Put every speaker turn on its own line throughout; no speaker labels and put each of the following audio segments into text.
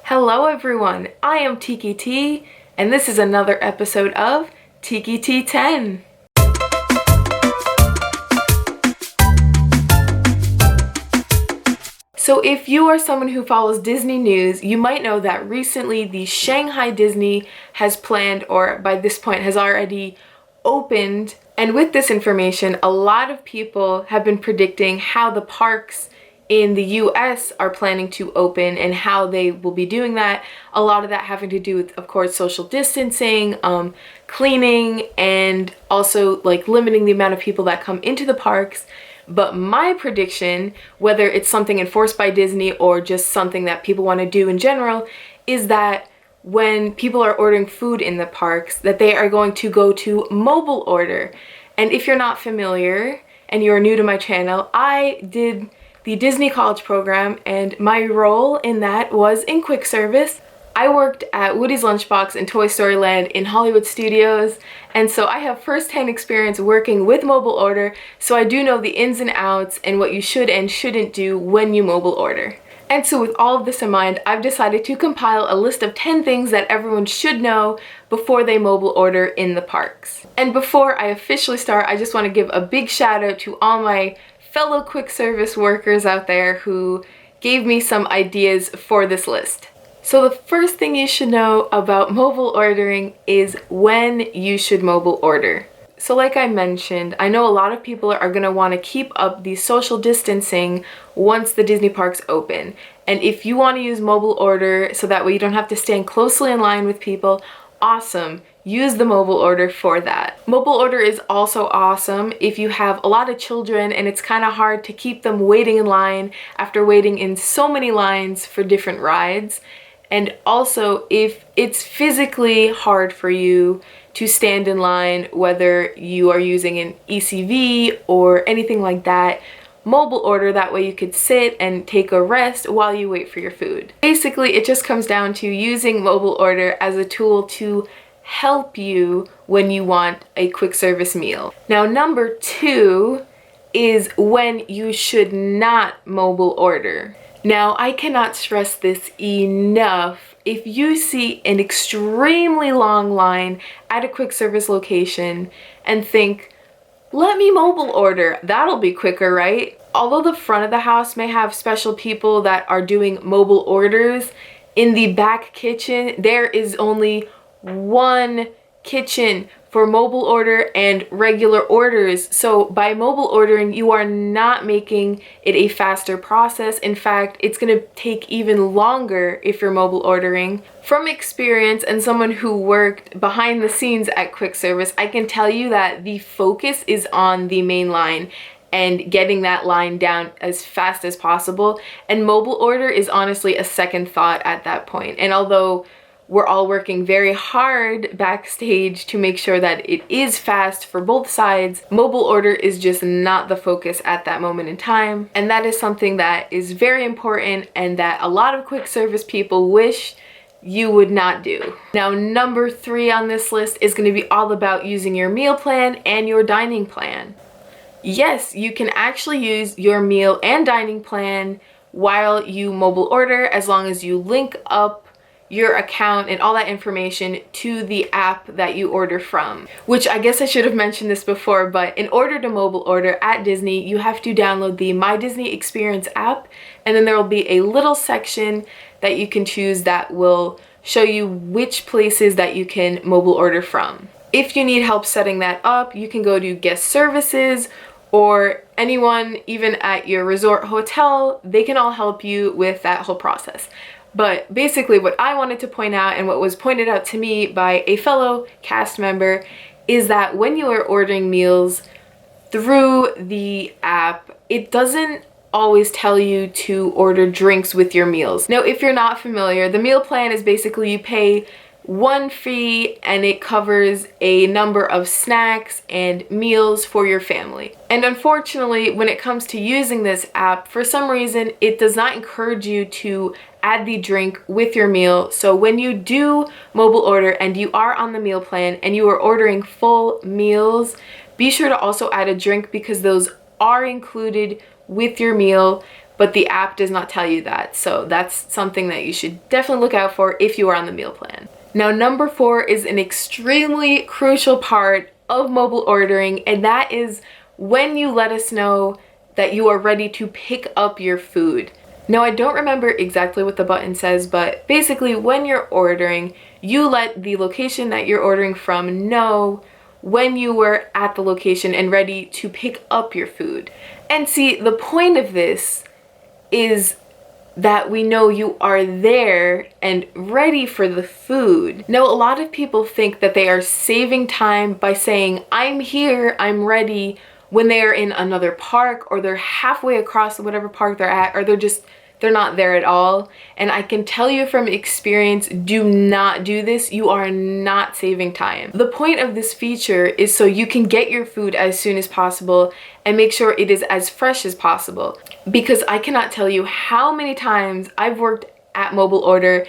Hello everyone, I am Tiki T, and this is another episode of Tiki T 10. So if you are someone who follows Disney news, you might know that recently the Shanghai Disney has planned, or by this point has already opened. And with this information, a lot of people have been predicting how the parks in the US are planning to open and how they will be doing that. A lot of that having to do with, of course, social distancing, cleaning, and also like limiting the amount of people that come into the parks. But my prediction, whether it's something enforced by Disney or just something that people want to do in general, is that when people are ordering food in the parks, that they are going to go to mobile order. And if you're not familiar and you're new to my channel, I did the Disney College program, and my role in that was in quick service. I worked at Woody's Lunchbox and Toy Story Land in Hollywood Studios, and so I have first-hand experience working with mobile order, so I do know the ins and outs and what you should and shouldn't do when you mobile order. And so with all of this in mind, I've decided to compile a list of 10 things that everyone should know before they mobile order in the parks. And before I officially start, I just want to give a big shout out to all my fellow quick service workers out there who gave me some ideas for this list. So the first thing you should know about mobile ordering is when you should mobile order. So like I mentioned, I know a lot of people are going to want to keep up the social distancing once the Disney parks open. And if you want to use mobile order so that way you don't have to stand closely in line with people, awesome. Use the mobile order for that. Mobile order is also awesome if you have a lot of children and it's kind of hard to keep them waiting in line after waiting in so many lines for different rides. And also if it's physically hard for you to stand in line, whether you are using an ECV or anything like that, mobile order, that way you could sit and take a rest while you wait for your food. Basically, it just comes down to using mobile order as a tool to help you when you want a quick service meal. Now, number 2 is when you should not mobile order. Now, I cannot stress this enough. If you see an extremely long line at a quick service location and think, let me mobile order, that'll be quicker, right? Although the front of the house may have special people that are doing mobile orders, in the back kitchen, there is only one kitchen for mobile order and regular orders. So by mobile ordering, you are not making it a faster process. In fact, it's going to take even longer if you're mobile ordering. From experience and someone who worked behind the scenes at quick service, I can tell you that the focus is on the main line and getting that line down as fast as possible. And mobile order is honestly a second thought at that point. And although we're all working very hard backstage to make sure that it is fast for both sides, mobile order is just not the focus at that moment in time. And that is something that is very important and that a lot of quick service people wish you would not do. Now, number 3 on this list is going to be all about using your meal plan and your dining plan. Yes, you can actually use your meal and dining plan while you mobile order, as long as you link up your account and all that information to the app that you order from. Which I guess I should have mentioned this before, but in order to mobile order at Disney, you have to download the My Disney Experience app, and then there will be a little section that you can choose that will show you which places that you can mobile order from. If you need help setting that up, you can go to guest services, or anyone even at your resort hotel, they can all help you with that whole process. But basically what I wanted to point out, and what was pointed out to me by a fellow cast member, is that when you are ordering meals through the app, it doesn't always tell you to order drinks with your meals. Now, if you're not familiar, the meal plan is basically you pay one fee and it covers a number of snacks and meals for your family. And unfortunately, when it comes to using this app, for some reason, it does not encourage you to add the drink with your meal. So when you do mobile order and you are on the meal plan and you are ordering full meals, be sure to also add a drink, because those are included with your meal but the app does not tell you that. So that's something that you should definitely look out for if you are on the meal plan. Now, number 4 is an extremely crucial part of mobile ordering, and that is when you let us know that you are ready to pick up your food. Now, I don't remember exactly what the button says, but basically when you're ordering, you let the location that you're ordering from know when you were at the location and ready to pick up your food. And see, the point of this is that we know you are there and ready for the food. Now, a lot of people think that they are saving time by saying, I'm here, I'm ready, when they are in another park, or they're halfway across whatever park they're at, or they're not there at all. And I can tell you from experience, do not do this. You are not saving time. The point of this feature is so you can get your food as soon as possible and make sure it is as fresh as possible. Because I cannot tell you how many times I've worked at mobile order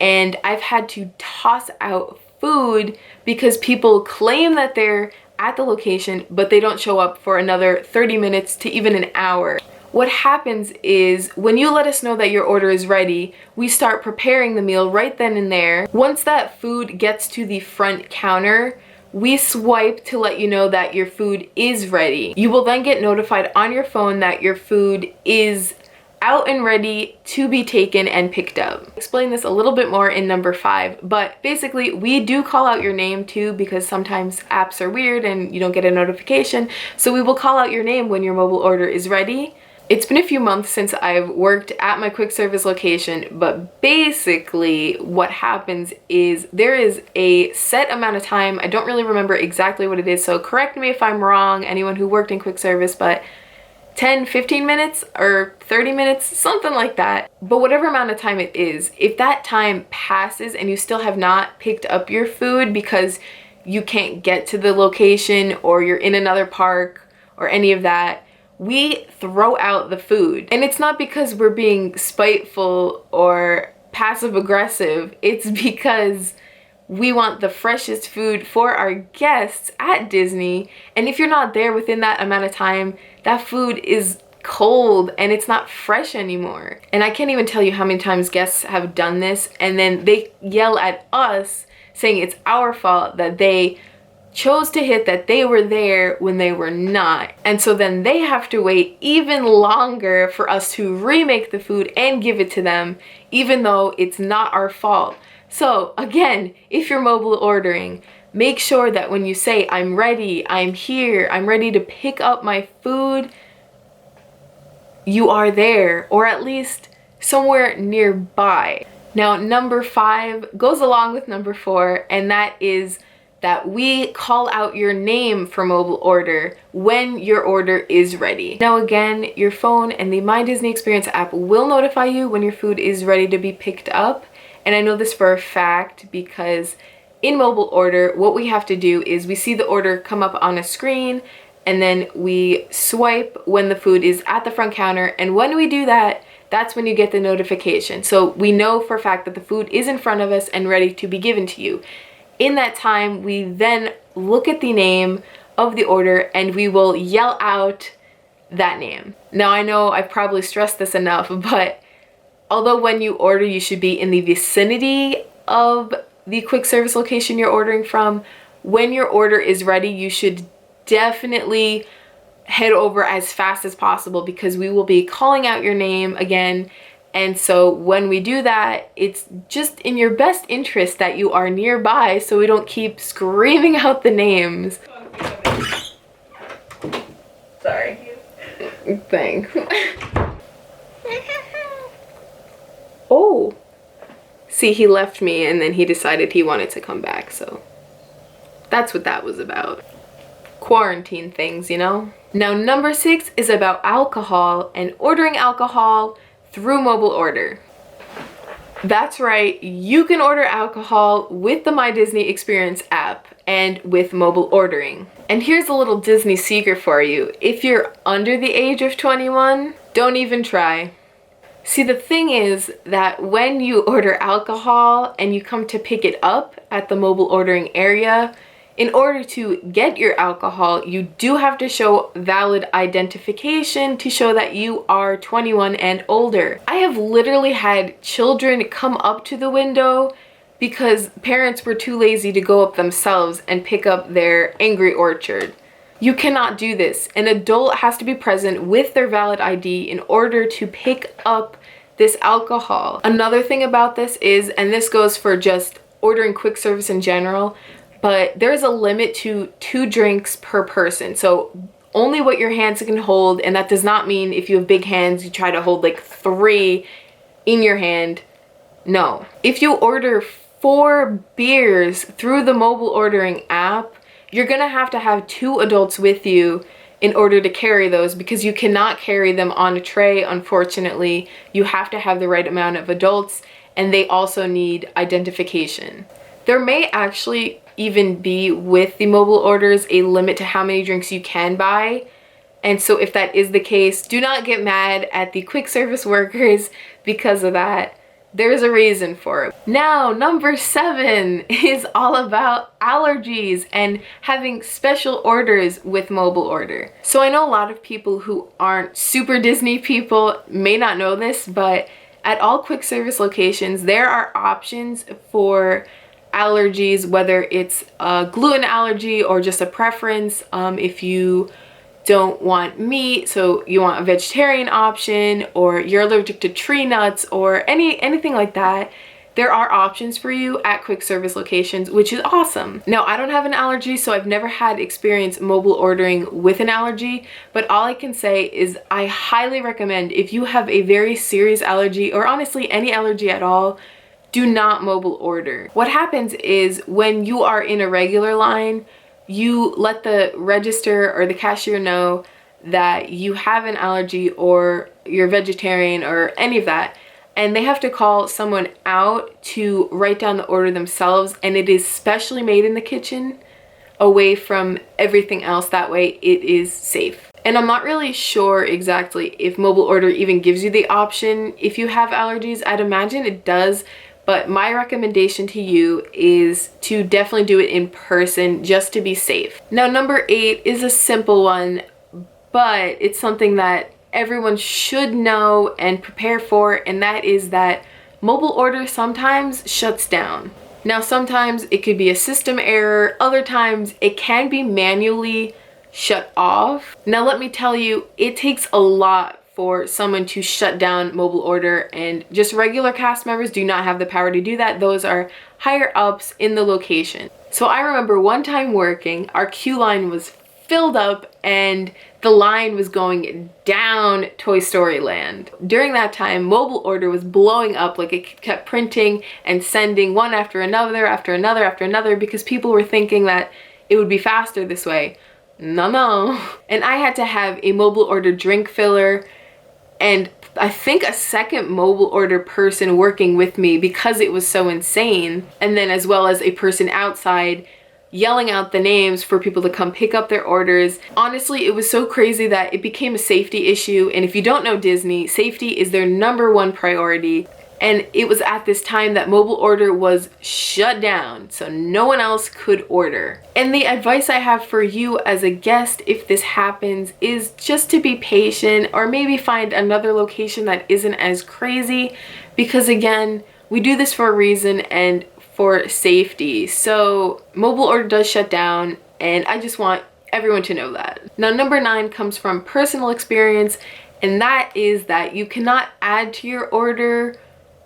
and I've had to toss out food because people claim that they're at the location, but they don't show up for another 30 minutes to even an hour. What happens is when you let us know that your order is ready, we start preparing the meal right then and there. Once that food gets to the front counter, we swipe to let you know that your food is ready. You will then get notified on your phone that your food is out and ready to be taken and picked up. I'll explain this a little bit more in number 5, but basically we do call out your name too, because sometimes apps are weird and you don't get a notification. So we will call out your name when your mobile order is ready. It's been a few months since I've worked at my quick service location, but basically what happens is there is a set amount of time. I don't really remember exactly what it is, so correct me if I'm wrong, anyone who worked in quick service, but 10, 15 minutes or 30 minutes, something like that. But whatever amount of time it is, if that time passes and you still have not picked up your food because you can't get to the location or you're in another park or any of that, we throw out the food. And it's not because we're being spiteful or passive aggressive, it's because we want the freshest food for our guests at Disney. And if you're not there within that amount of time, that food is cold and it's not fresh anymore. And I can't even tell you how many times guests have done this and then they yell at us saying it's our fault that they chose to hit that they were there when they were not. And so then they have to wait even longer for us to remake the food and give it to them, even though it's not our fault. So again, if you're mobile ordering, make sure that when you say, I'm ready, I'm here, I'm ready to pick up my food, you are there, or at least somewhere nearby. Now, number 5 goes along with number 4, and that is that we call out your name for mobile order when your order is ready. Now again, your phone and the My Disney Experience app will notify you when your food is ready to be picked up. And I know this for a fact because in mobile order, what we have to do is we see the order come up on a screen and then we swipe when the food is at the front counter. And when we do that, that's when you get the notification. So we know for a fact that the food is in front of us and ready to be given to you. In that time, we then look at the name of the order and we will yell out that name. Now, I know I've probably stressed this enough, but although when you order, you should be in the vicinity of the quick service location you're ordering from, when your order is ready, you should definitely head over as fast as possible because we will be calling out your name again. And so when we do that, it's just in your best interest that you are nearby so we don't keep screaming out the names. Sorry. Thanks. Oh. See, he left me and then he decided he wanted to come back, so that's what that was about. Quarantine things, you know? Now, number 6 is about alcohol and ordering alcohol through mobile order. That's right, you can order alcohol with the My Disney Experience app and with mobile ordering. And here's a little Disney secret for you. If you're under the age of 21, don't even try. See, the thing is that when you order alcohol and you come to pick it up at the mobile ordering area, In order to get your alcohol, you do have to show valid identification to show that you are 21 and older. I have literally had children come up to the window because parents were too lazy to go up themselves and pick up their Angry Orchard. You cannot do this. An adult has to be present with their valid ID in order to pick up this alcohol. Another thing about this is, and this goes for just ordering quick service in general, but there's a limit to 2 drinks per person. So only what your hands can hold, and that does not mean if you have big hands, you try to hold like 3 in your hand. No. If you order 4 beers through the mobile ordering app, you're gonna have to have 2 adults with you in order to carry those, because you cannot carry them on a tray, unfortunately. You have to have the right amount of adults, and they also need identification. There may actually even be, with the mobile orders, a limit to how many drinks you can buy. And so if that is the case, do not get mad at the quick service workers because of that. There's a reason for it. Now, number 7 is all about allergies and having special orders with mobile order. So I know a lot of people who aren't super Disney people may not know this, but at all quick service locations, there are options for allergies, whether it's a gluten allergy or just a preference. If you don't want meat, so you want a vegetarian option, or you're allergic to tree nuts or anything like that, there are options for you at quick service locations, which is awesome. Now, I don't have an allergy, so I've never had experience mobile ordering with an allergy, but all I can say is I highly recommend, if you have a very serious allergy, or honestly any allergy at all, do not mobile order. What happens is when you are in a regular line, you let the register or the cashier know that you have an allergy or you're vegetarian or any of that, and they have to call someone out to write down the order themselves, and it is specially made in the kitchen away from everything else. That way it is safe. And I'm not really sure exactly if mobile order even gives you the option if you have allergies. I'd imagine it does, but my recommendation to you is to definitely do it in person just to be safe. Now, number 8 is a simple one, but it's something that everyone should know and prepare for, and that is that mobile order sometimes shuts down. Now, sometimes it could be a system error, other times it can be manually shut off. Now, let me tell you, it takes a lot for someone to shut down mobile order, and just regular cast members do not have the power to do that. Those are higher ups in the location. So I remember one time working, our queue line was filled up and the line was going down Toy Story Land. During that time, mobile order was blowing up, like it kept printing and sending one after another, after another, after another, because people were thinking that it would be faster this way. No. And I had to have a mobile order drink filler and I think a second mobile order person working with me because it was so insane. And then as well as a person outside yelling out the names for people to come pick up their orders. Honestly, it was so crazy that it became a safety issue. And if you don't know Disney, safety is their #1 priority. And it was at this time that mobile order was shut down, so no one else could order. And the advice I have for you as a guest, if this happens, is just to be patient, or maybe find another location that isn't as crazy, because again, we do this for a reason and for safety. So mobile order does shut down, and I just want everyone to know that. Now, number 9 comes from personal experience, and that is that you cannot add to your order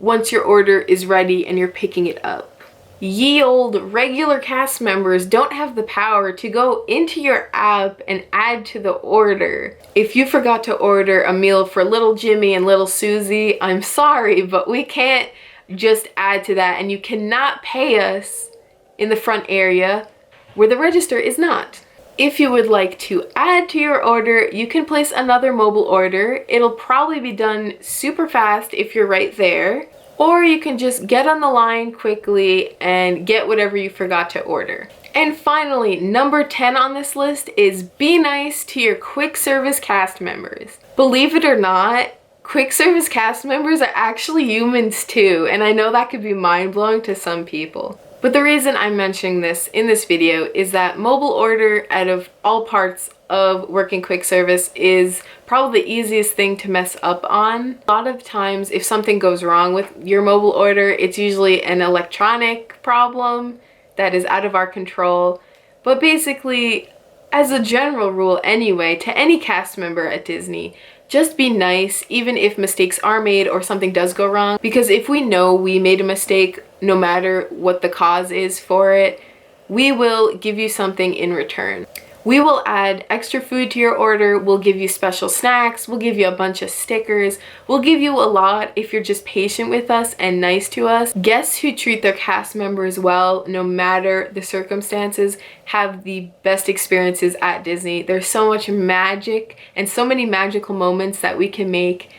once your order is ready and you're picking it up. Ye old regular cast members don't have the power to go into your app and add to the order. If you forgot to order a meal for little Jimmy and little Susie, I'm sorry, but we can't just add to that, and you cannot pay us in the front area where the register is not. If you would like to add to your order, you can place another mobile order. It'll probably be done super fast if you're right there. Or you can just get on the line quickly and get whatever you forgot to order. And finally, number 10 on this list is be nice to your quick service cast members. Believe it or not, quick service cast members are actually humans too, and I know that could be mind-blowing to some people. But the reason I'm mentioning this in this video is that mobile order, out of all parts of working quick service, is probably the easiest thing to mess up on. A lot of times if something goes wrong with your mobile order, it's usually an electronic problem that is out of our control. But basically, as a general rule anyway, to any cast member at Disney, just be nice even if mistakes are made or something does go wrong, because if we know we made a mistake, no matter what the cause is for it, we will give you something in return. We will add extra food to your order, we'll give you special snacks, we'll give you a bunch of stickers, we'll give you a lot if you're just patient with us and nice to us. Guests who treat their cast members well, no matter the circumstances, have the best experiences at Disney. There's so much magic and so many magical moments that we can make,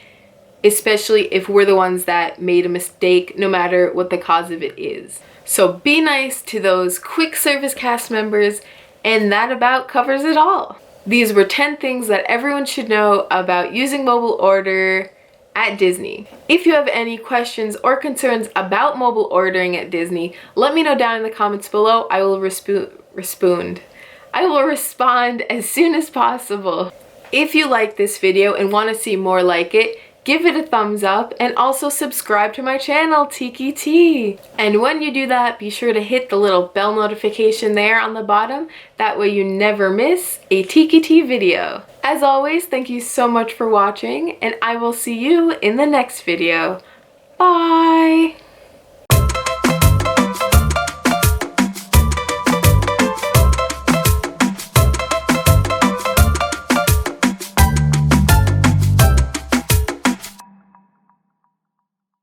especially if we're the ones that made a mistake, no matter what the cause of it is. So be nice to those quick service cast members, and that about covers it all. These were 10 things that everyone should know about using mobile order at Disney. If you have any questions or concerns about mobile ordering at Disney, let me know down in the comments below. I will respond as soon as possible. If you like this video and want to see more like it, give it a thumbs up and also subscribe to my channel, Tiki T. And when you do that, be sure to hit the little bell notification there on the bottom. That way you never miss a Tiki T video. As always, thank you so much for watching, and I will see you in the next video. Bye!